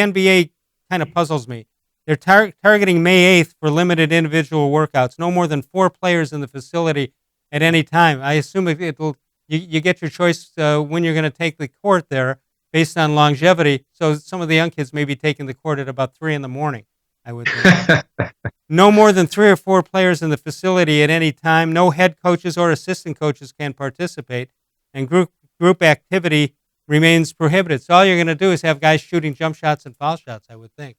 NBA kind of puzzles me. They're targeting May 8th for limited individual workouts. No more than 4 players in the facility at any time. I assume you get your choice when you're going to take the court there based on longevity. So some of the young kids may be taking the court at about 3 in the morning, I would think. No more than 3 or 4 players in the facility at any time. No head coaches or assistant coaches can participate. And group activity remains prohibited. So all you're going to do is have guys shooting jump shots and foul shots, I would think.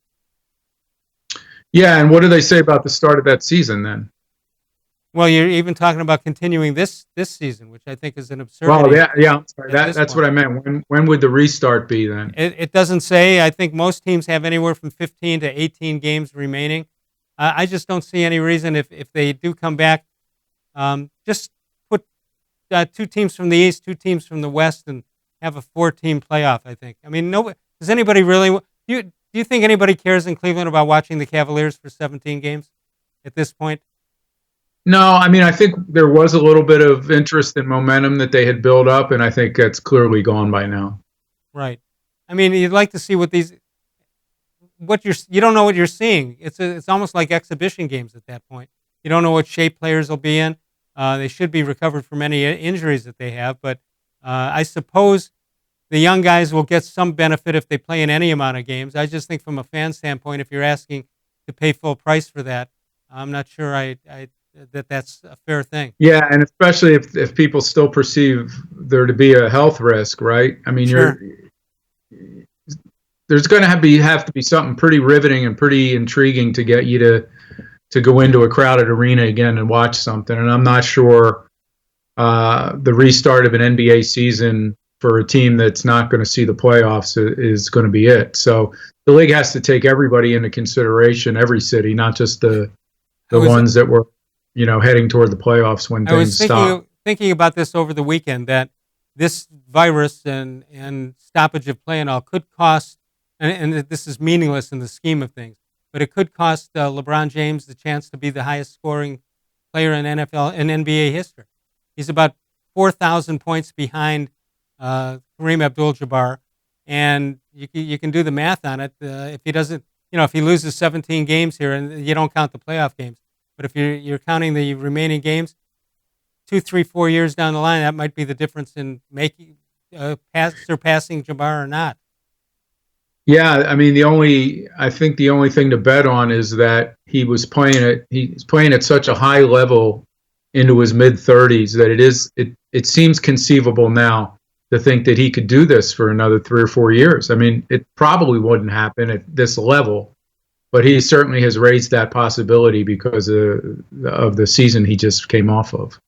Yeah, and what do they say about the start of that season then? Well, you're even talking about continuing this season, which I think is an absurdity. Well, yeah, I'm sorry. That's what I meant. When would the restart be then? It doesn't say. I think most teams have anywhere from 15 to 18 games remaining. I just don't see any reason if they do come back, just put 2 teams from the East, 2 teams from the West, and have a 4-team playoff, I think. I mean, does anybody really – do you think anybody cares in Cleveland about watching the Cavaliers for 17 games at this point? No, I mean, I think there was a little bit of interest and momentum that they had built up, and I think that's clearly gone by now. Right. I mean, you'd like to see you don't know what you're seeing. It's almost like exhibition games at that point. You don't know what shape players will be in. They should be recovered from any injuries that they have, but I suppose the young guys will get some benefit if they play in any amount of games. I just think from a fan standpoint, if you're asking to pay full price for that, I'm not sure that's a fair thing. Yeah, and especially if people still perceive there to be a health risk, right? I mean, sure. There's going to have to be something pretty riveting and pretty intriguing to get you to go into a crowded arena again and watch something. And I'm not sure the restart of an NBA season for a team that's not going to see the playoffs is going to be it. So the league has to take everybody into consideration, every city, not just the ones that were heading toward the playoffs when things stop. Thinking about this over the weekend, that this virus and stoppage of play and all could cost, and this is meaningless in the scheme of things, but it could cost LeBron James the chance to be the highest scoring player in NFL and NBA history. He's about 4,000 points behind Kareem Abdul-Jabbar, and you can do the math on it. If he doesn't, if he loses 17 games here, and you don't count the playoff games, but if you're counting the remaining games, 2, 3, 4 years down the line, that might be the difference in making surpassing Jabbar or not. Yeah, I mean, I think the only thing to bet on is that he's playing at such a high level into his mid-30s that it seems conceivable now to think that he could do this for another 3 or 4 years. I mean, it probably wouldn't happen at this level, but he certainly has raised that possibility because of the season he just came off of.